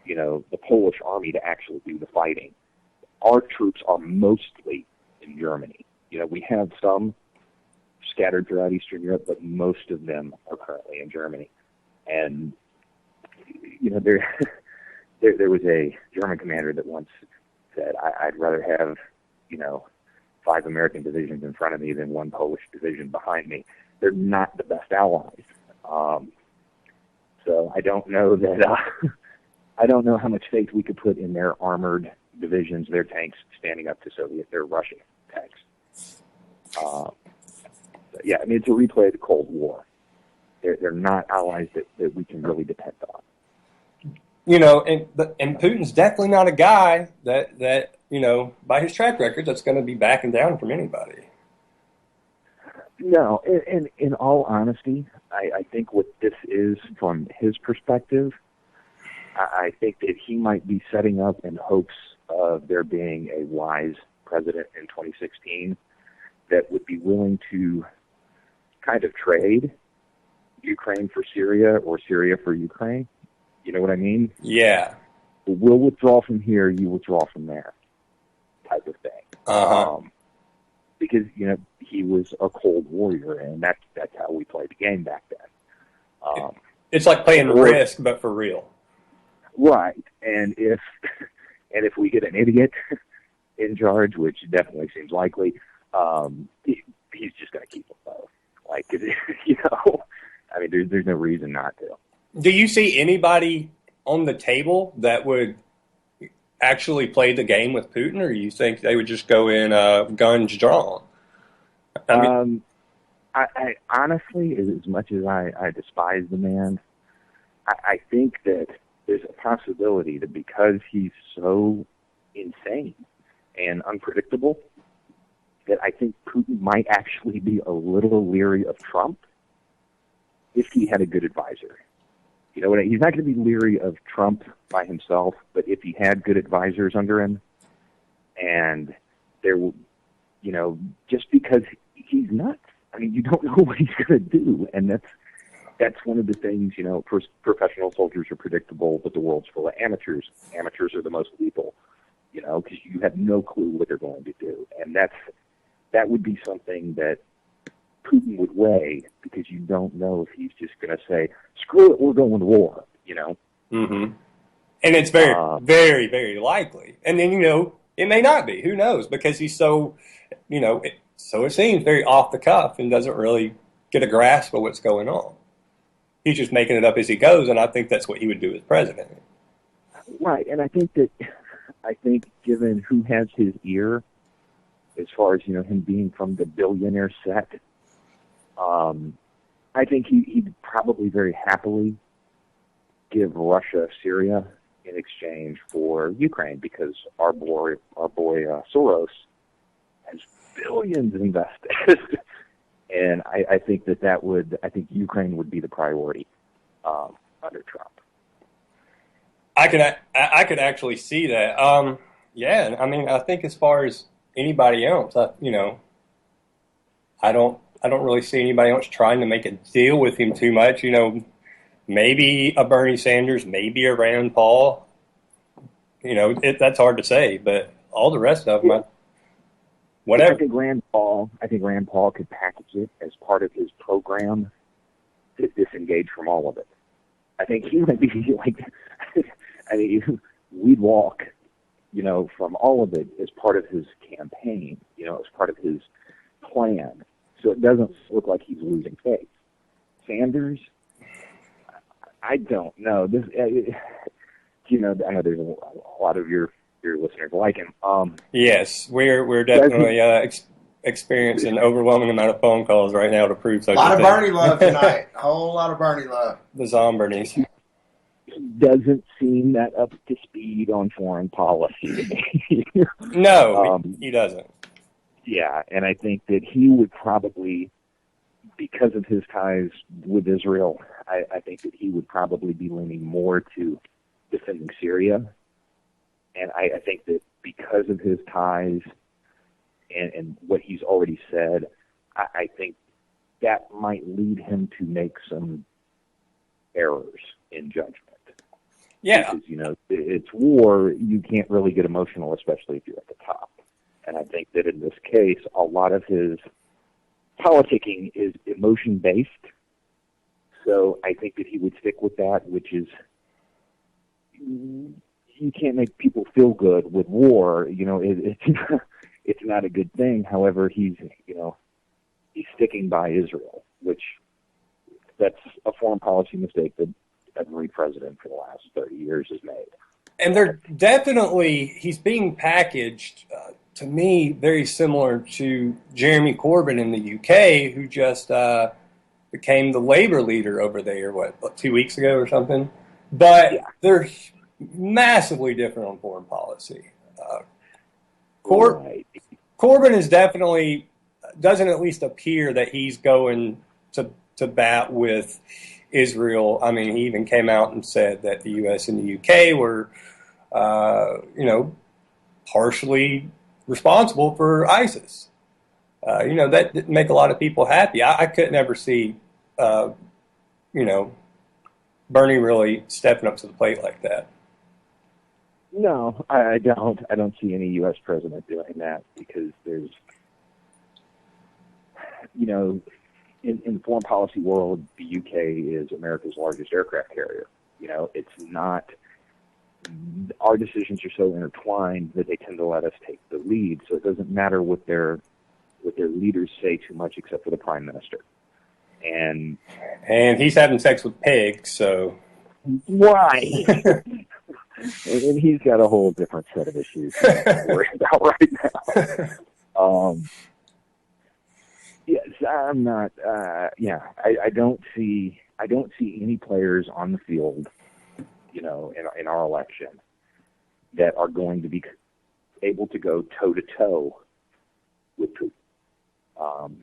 the Polish army to actually do the fighting. Our troops are mostly in Germany. We have some scattered throughout Eastern Europe, but most of them are currently in Germany. And, there was a German commander that once said, I'd rather have, 5 American divisions in front of me than 1 Polish division behind me. They're not the best allies. So I don't know that, I don't know how much faith we could put in their armored divisions, their tanks standing up to their Russian tanks. It's a replay of the Cold War. They're not allies that we can really depend on. And Putin's definitely not a guy that by his track record, that's going to be backing down from anybody. No, and in all honesty, I think what this is from his perspective, I think that he might be setting up in hopes of there being a wise president in 2016 that would be willing to kind of trade Ukraine for Syria or Syria for Ukraine. You know what I mean? Yeah. We'll withdraw from here, you withdraw from there type of thing. Uh-huh. Because, he was a cold warrior, and that's how we played the game back then. It's like playing Risk, but for real. Right. And if we get an idiot in charge, which definitely seems likely, he's just going to keep them both. There's no reason not to. Do you see anybody on the table that would actually play the game with Putin, or you think they would just go in guns drawn? I honestly, as much as I despise the man, I think that there's a possibility that because he's so insane and unpredictable, that I think Putin might actually be a little leery of Trump if he had a good advisor. He's not going to be leery of Trump by himself, but if he had good advisors under him, and there, just because he's nuts. I mean, you don't know what he's going to do, and that's one of the things, you know. Professional soldiers are predictable, but the world's full of amateurs. Amateurs are the most lethal, you know, because you have no clue what they're going to do, and that would be something that Putin would weigh, because you don't know if he's just going to say, "Screw it, we're going to war," you know. Mm-hmm. And it's very, very, very likely. And then, you know, it may not be. Who knows? Because he's so, you know, so it seems very off the cuff and doesn't really get a grasp of what's going on. He's just making it up as he goes, and I think that's what he would do as president. Right, and I think given who has his ear, as far as, you know, him being from the billionaire set, I think he'd probably very happily give Russia Syria in exchange for Ukraine, because our boy Soros has billions invested, and I think I think Ukraine would be the priority under Trump. I could actually see that. Yeah, I mean, I think as far as anybody else, you know, I don't really see anybody else trying to make a deal with him too much. You know, maybe a Bernie Sanders, maybe a Rand Paul. You know, that's hard to say, but all the rest of them, whatever. I think Rand Paul could package it as part of his program to disengage from all of it. I think he might be like, I mean, we'd walk, you know, from all of it as part of his campaign, you know, as part of his plan. So it doesn't look like he's losing faith. Sanders, I don't know. This, you know, I know there's a lot of your listeners like him. Yes, we're definitely experiencing an overwhelming amount of phone calls right now to prove such a lot thing. of Bernie love tonight. A whole lot of Bernie love. The Zombernies. Doesn't seem that up to speed on foreign policy. No, he doesn't. Yeah, and I think that he would probably, because of his ties with Israel, I think that he would probably be leaning more to defending Syria. And I think that because of his ties and what he's already said, I think that might lead him to make some errors in judgment. Yeah. Because, you know, it's war. You can't really get emotional, especially if you're at the top. And I think that in this case, a lot of his politicking is emotion-based. So I think that he would stick with that, which is, you can't make people feel good with war. You know, it's not a good thing. However, he's sticking by Israel, which that's a foreign policy mistake that every president for the last 30 years has made. And they're definitely, he's being packaged, to me, very similar to Jeremy Corbyn in the UK, who just became the Labour leader over there, 2 weeks ago or something? But yeah, they're massively different on foreign policy. Right. Corbyn is definitely, doesn't at least appear that he's going to bat with Israel. I mean, he even came out and said that the U.S. and the UK were, partially responsible for ISIS. That didn't make a lot of people happy. I couldn't ever see, Bernie really stepping up to the plate like that. No, I don't. I don't see any U.S. president doing that, because there's, in the foreign policy world, the UK is America's largest aircraft carrier. It's not, our decisions are so intertwined that they tend to let us take the lead. So it doesn't matter what their leaders say too much, except for the prime minister. And he's having sex with pigs, so. Why? And he's got a whole different set of issues to worry about right now. Yes, I'm not. I don't see any players on the field, in our election, that are going to be able to go toe to toe with Putin.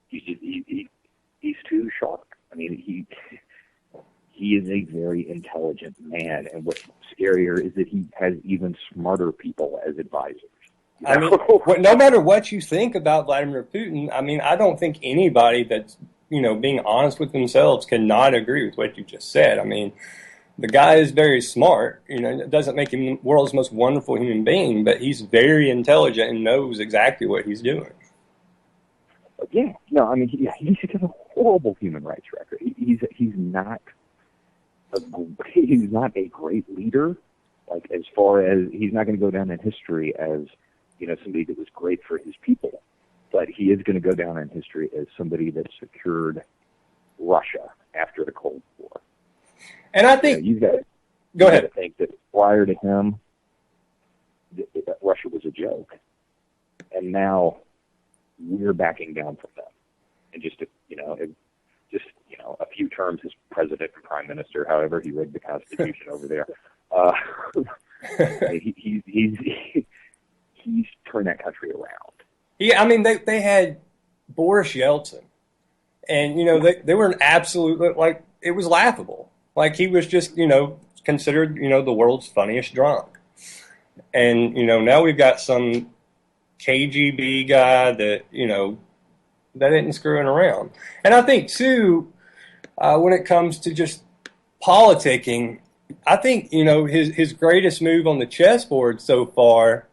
He's too sharp. I mean, he is a very intelligent man, and what's scarier is that he has even smarter people as advisors. I mean, no matter what you think about Vladimir Putin, I mean, I don't think anybody that's, being honest with themselves cannot agree with what you just said. I mean, the guy is very smart. It doesn't make him the world's most wonderful human being, but he's very intelligent and knows exactly what he's doing. Yeah, no, I mean, he has a horrible human rights record. He's not a great leader. Like, as far as, he's not going to go down in history as, somebody that was great for his people, but he is going to go down in history as somebody that secured Russia after the Cold War. And I think go ahead. To think that prior to him, Russia was a joke, and now we're backing down from them. And just a few terms as president and prime minister, however he rigged the Constitution over there. He's turned that country around. Yeah, I mean, they had Boris Yeltsin, and they were an absolute, like, it was laughable. Like, he was just considered the world's funniest drunk, and now we've got some KGB guy that that isn't screwing around. And I think too, when it comes to just politicking, I think his greatest move on the chessboard so far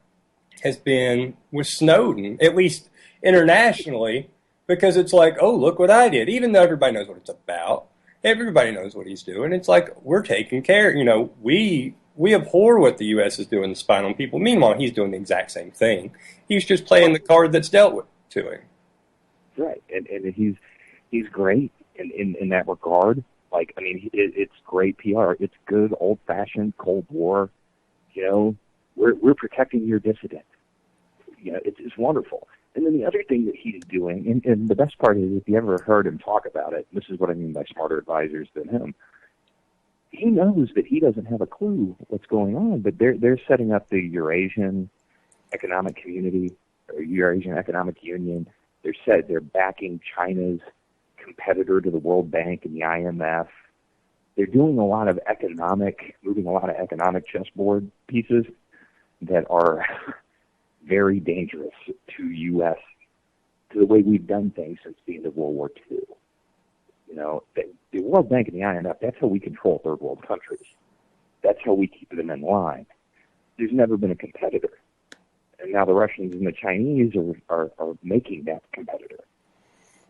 has been with Snowden, at least internationally, because it's like, oh, look what I did. Even though everybody knows what it's about, everybody knows what he's doing. It's like, we're taking care. We abhor what the U.S. is doing to spy on people. Meanwhile, he's doing the exact same thing. He's just playing the card that's dealt to him. Right, and he's great in that regard. Like, I mean, it's great PR. It's good old-fashioned Cold War. We're protecting your dissident. It's wonderful. And then the other thing that he's doing, and the best part is, if you ever heard him talk about it, this is what I mean by smarter advisors than him. He knows that he doesn't have a clue what's going on, but they're setting up the Eurasian Economic Community or Eurasian Economic Union. They're backing China's competitor to the World Bank and the IMF. They're doing moving a lot of economic chessboard pieces that are very dangerous to U.S., to the way we've done things since the end of World War II. The World Bank and the IMF, that's how we control third world countries. That's how we keep them in line. There's never been a competitor. And now the Russians and the Chinese are making that competitor.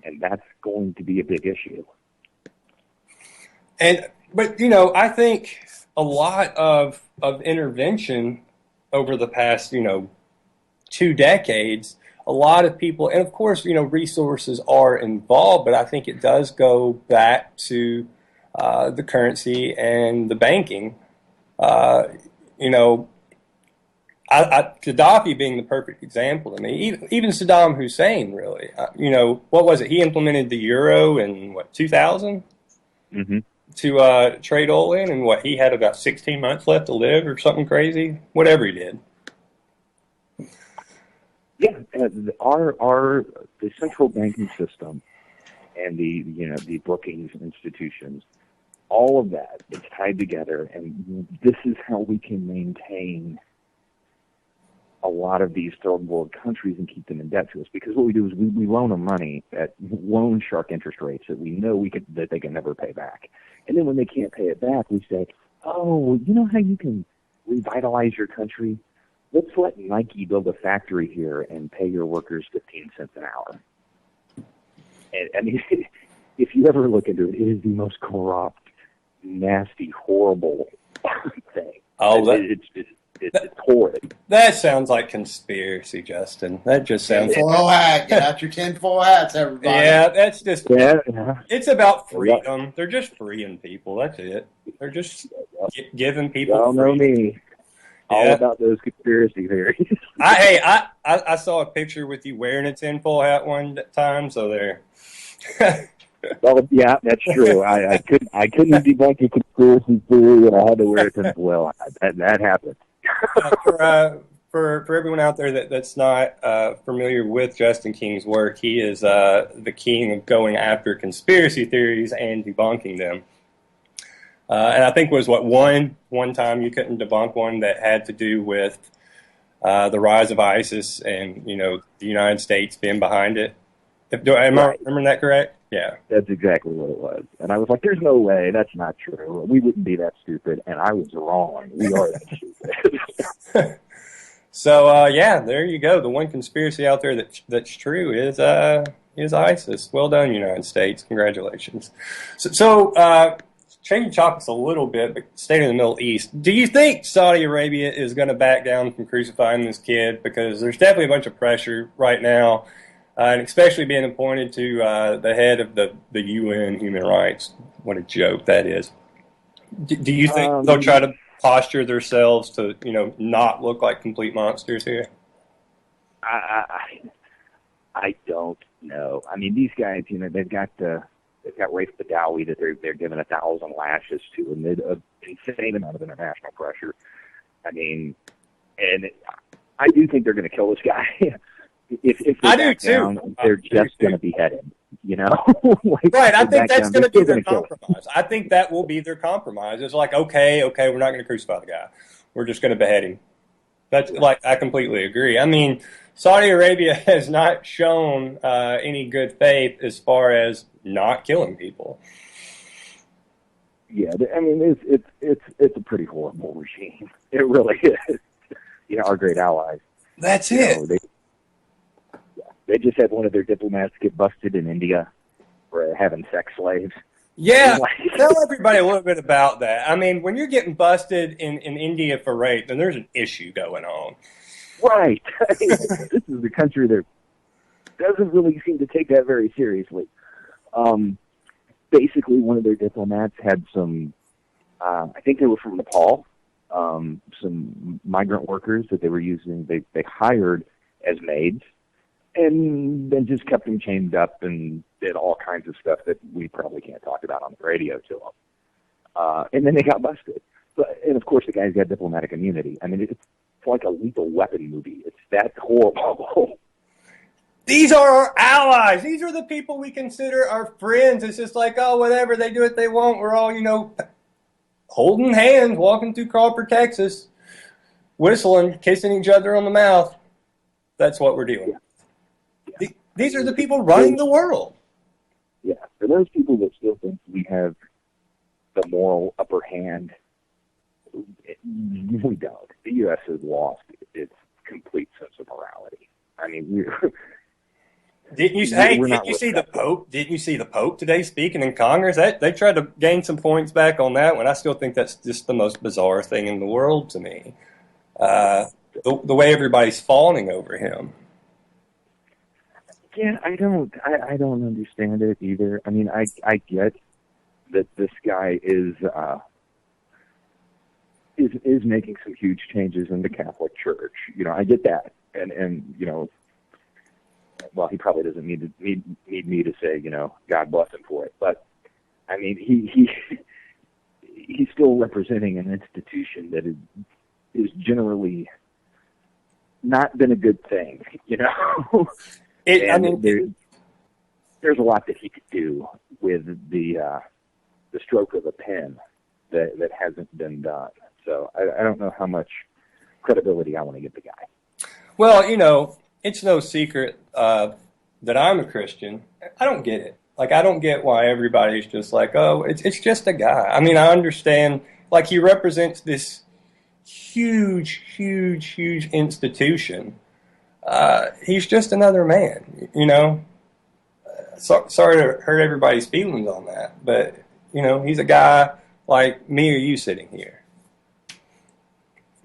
And that's going to be a big issue. But I think a lot of intervention over the past, 2 decades, a lot of people, and of course, resources are involved, but I think it does go back to the currency and the banking. Gaddafi being the perfect example to me. Even Saddam Hussein, really. What was it? He implemented the euro in, 2000? Mm-hmm. To trade oil in, and he had about 16 months left to live or something crazy? Whatever he did. Yeah, the central banking system and the Brookings institutions, all of that is tied together, and this is how we can maintain a lot of these third world countries and keep them in debt to us. Because what we do is we loan them money at loan shark interest rates that we know that they can never pay back. And then when they can't pay it back, we say, oh, you know how you can revitalize your country? Let's let Nike build a factory here and pay your workers 15 cents an hour. And I mean, if you ever look into it, it is the most corrupt, nasty, horrible thing. Oh, it's horrid. That sounds like conspiracy, Justin. That just sounds. Tinfoil hat. Get out your tinfoil hats, everybody. Yeah, that's just. Yeah. It's about freedom. They're just freeing people. That's it. They're just giving people. Y'all know me. All about those conspiracy theories. I saw a picture with you wearing a tinfoil hat one time, so there. Well, yeah, that's true. I couldn't debunk a conspiracy theory, and I had to wear a tinfoil hat. That happened. For everyone out there that's not familiar with Justin King's work, he is the king of going after conspiracy theories and debunking them. And I think was one time you couldn't debunk one that had to do with the rise of ISIS and, the United States being behind it. Am I remembering that correct? Yeah. That's exactly what it was. And I was like, there's no way. That's not true. We wouldn't be that stupid. And I was wrong. We are that stupid. So, there you go. The one conspiracy out there that's true is ISIS. Well done, United States. Congratulations. So changing topics a little bit, but staying in the Middle East, do you think Saudi Arabia is going to back down from crucifying this kid? Because there's definitely a bunch of pressure right now, and especially being appointed to the head of the UN human rights. What a joke that is. Do you think they'll try to posture themselves to, not look like complete monsters here? I don't know. I mean, these guys, they've got Raif Badawi that they're giving 1,000 lashes to amid an insane amount of international pressure. I mean, and I do think they're going to kill this guy. if they back down, they're just going to behead him. Right. I think that's going to be their compromise. I think that will be their compromise. It's like, okay, we're not going to crucify the guy. We're just going to behead him. That's I completely agree. I mean, Saudi Arabia has not shown any good faith as far as not killing people. Yeah, I mean, it's a pretty horrible regime. It really is. Our great allies. That's it. They just had one of their diplomats get busted in India for having sex slaves. Yeah, tell everybody a little bit about that. I mean, when you're getting busted in India for rape, then there's an issue going on. Right. I mean, this is a country that doesn't really seem to take that very seriously. Basically, one of their diplomats had some, I think they were from Nepal, some migrant workers that they were using, they hired as maids, and then just kept them chained up and did all kinds of stuff that we probably can't talk about on the radio to them. And then they got busted. And of course, the guy's got diplomatic immunity. I mean, it's like a Lethal Weapon movie. It's that horrible. These are our allies. These are the people we consider our friends. It's just like, oh, whatever, they do what they want. We're all, holding hands, walking through Crawford, Texas, whistling, kissing each other on the mouth. That's what we're doing. Yeah. These are the people running the world. Yeah, for those people that still think we have the moral upper hand, we don't. The U.S. has lost its complete sense of morality. I mean, Didn't you see the Pope? Didn't you see the Pope today speaking in Congress? They tried to gain some points back on that one. I still think that's just the most bizarre thing in the world to me. The way everybody's fawning over him. Yeah, I don't understand it either. I mean, I get that this guy is making some huge changes in the Catholic Church. I get that, and well, he probably doesn't need me to say, God bless him for it. But I mean, he's still representing an institution that is generally not been a good thing, There's a lot that he could do with the stroke of a pen that hasn't been done. So I don't know how much credibility I want to give the guy. Well, it's no secret that I'm a Christian. I don't get it. I don't get why everybody's just like, oh, it's just a guy. I mean, I understand, he represents this huge, huge, huge institution. He's just another man, sorry to hurt everybody's feelings on that, but, he's a guy like me or you sitting here.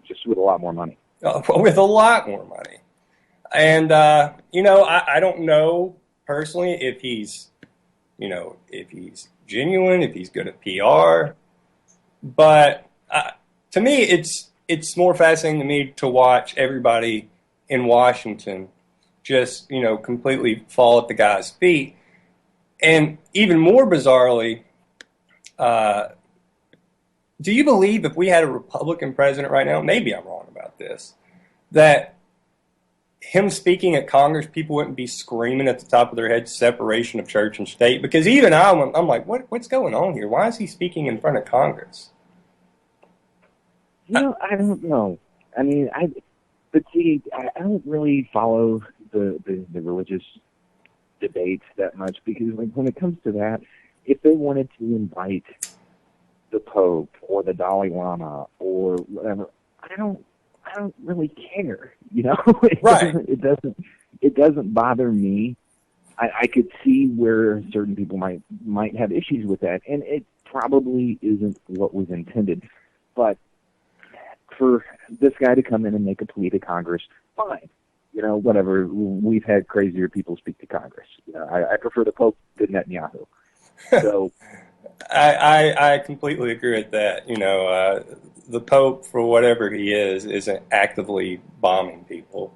Just with a lot more money. With a lot more money. And, I don't know personally if he's genuine, if he's good at PR. But to me, it's more fascinating to me to watch everybody in Washington just, completely fall at the guy's feet. And even more bizarrely, do you believe if we had a Republican president right now, maybe I'm wrong about this, that him speaking at Congress, people wouldn't be screaming at the top of their head, separation of church and state? Because even I'm like, what's going on here? Why is he speaking in front of Congress? I don't know. I mean, But see, I don't really follow the religious debates that much, because like when it comes to that, if they wanted to invite the Pope or the Dalai Lama or whatever, I don't really care. You know, Right. It doesn't bother me. I could see where certain people might have issues with that, and it probably isn't what was intended. But for this guy to come in and make a plea to Congress, fine. You know, whatever. We've had crazier people speak to Congress. You know, I prefer the Pope to Netanyahu. So I completely agree with that. You know, the Pope, for whatever he is, isn't actively bombing people.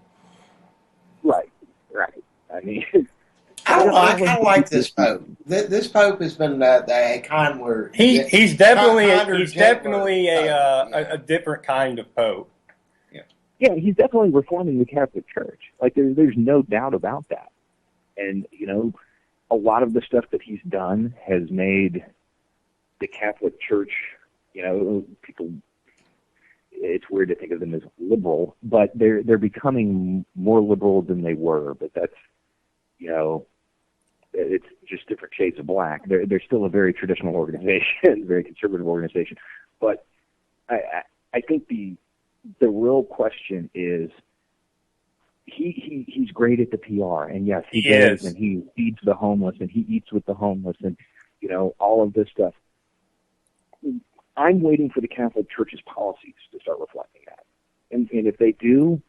Right. I mean, I kind of like this Pope. This Pope has been a kind where he's definitely a different kind of Pope. Yeah, he's definitely reforming the Catholic Church. Like there's no doubt about that. And you know, a lot of the stuff that he's done has made the Catholic Church, you know, people. It's weird to think of them as liberal, but they're becoming more liberal than they were. But that's, you know, it's just different shades of black. They're still a very traditional organization, very conservative organization. But I think the real question is, he's great at the PR, and yes, he goes and he feeds the homeless, and he eats with the homeless, and you know, all of this stuff. I'm waiting for the Catholic Church's policies to start reflecting that, and if they do,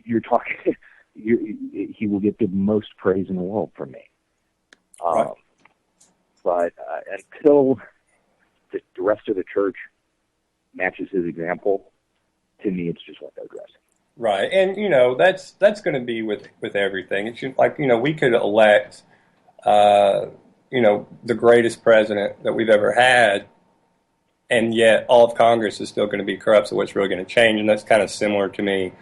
you're talking. He will get the most praise in the world from me. Right. But until the rest of the church matches his example, to me, it's just window dressing. Right, and you know that's going to be with everything. It's just like, you know, we could elect, you know, the greatest president that we've ever had, and yet all of Congress is still going to be corrupt. So what's really going to change? And that's kind of similar to me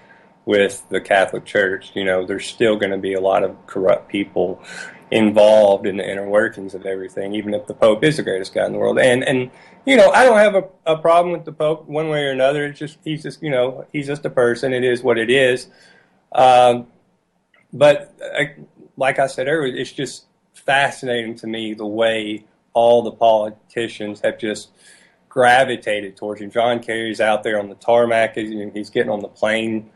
with the Catholic Church. You know, there's still going to be a lot of corrupt people involved in the inner workings of everything, even if the Pope is the greatest guy in the world. And you know, I don't have a problem with the Pope one way or another. It's just he's just a person. It is what it is. But like I said earlier, it's just fascinating to me the way all the politicians have just gravitated towards him. John Kerry's out there on the tarmac. He's getting on the plane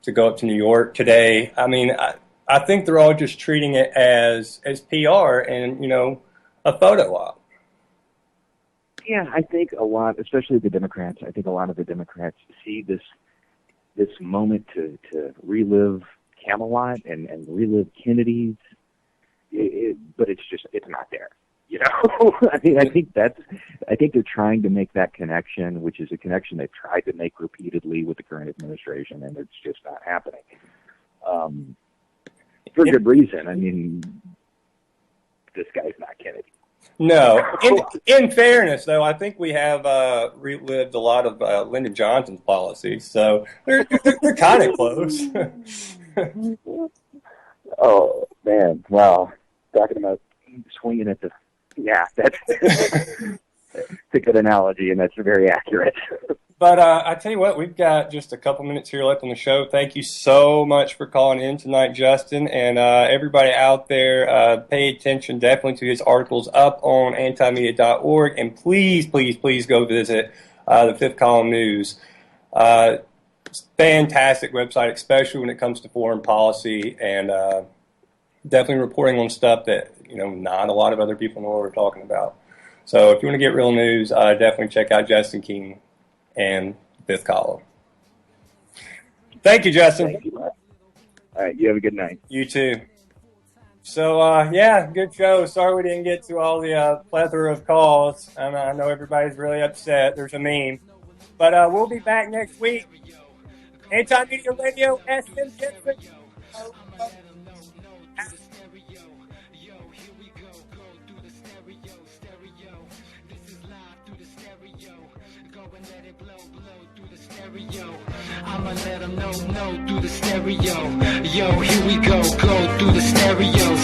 to go up to New York today. I mean, I think they're all just treating it as PR and, you know, a photo op. Yeah, I think a lot, especially the Democrats, I think a lot of the Democrats see this moment to relive Camelot and relive Kennedy's, but it's not there. You know, I mean, I think they're trying to make that connection, which is a connection they've tried to make repeatedly with the current administration, and it's just not happening. For good reason. I mean, this guy's not Kennedy. No. In fairness, though, I think we have relived a lot of Lyndon Johnson's policies, so they're kind of close. Oh man! Wow, talking about swinging at the. Yeah, that's a good analogy, and that's very accurate. But I tell you what, we've got just a couple minutes here left on the show. Thank you so much for calling in tonight, Justin. And everybody out there, pay attention definitely to his articles up on antimedia.org. And please, please, please go visit the Fifth Column News. Fantastic website, especially when it comes to foreign policy, and definitely reporting on stuff that, you know, not a lot of other people in the world are talking about. So if you want to get real news, definitely check out Justin King and Fifth Column. Thank you, Justin. Thank you. All right, you have a good night. You too. So, yeah, good show. Sorry we didn't get to all the plethora of calls. I know everybody's really upset. There's a meme. But we'll be back next week. Anti-Media Radio, SM Gibson. I'ma let them know through the stereo. Yo, here we go through the stereo.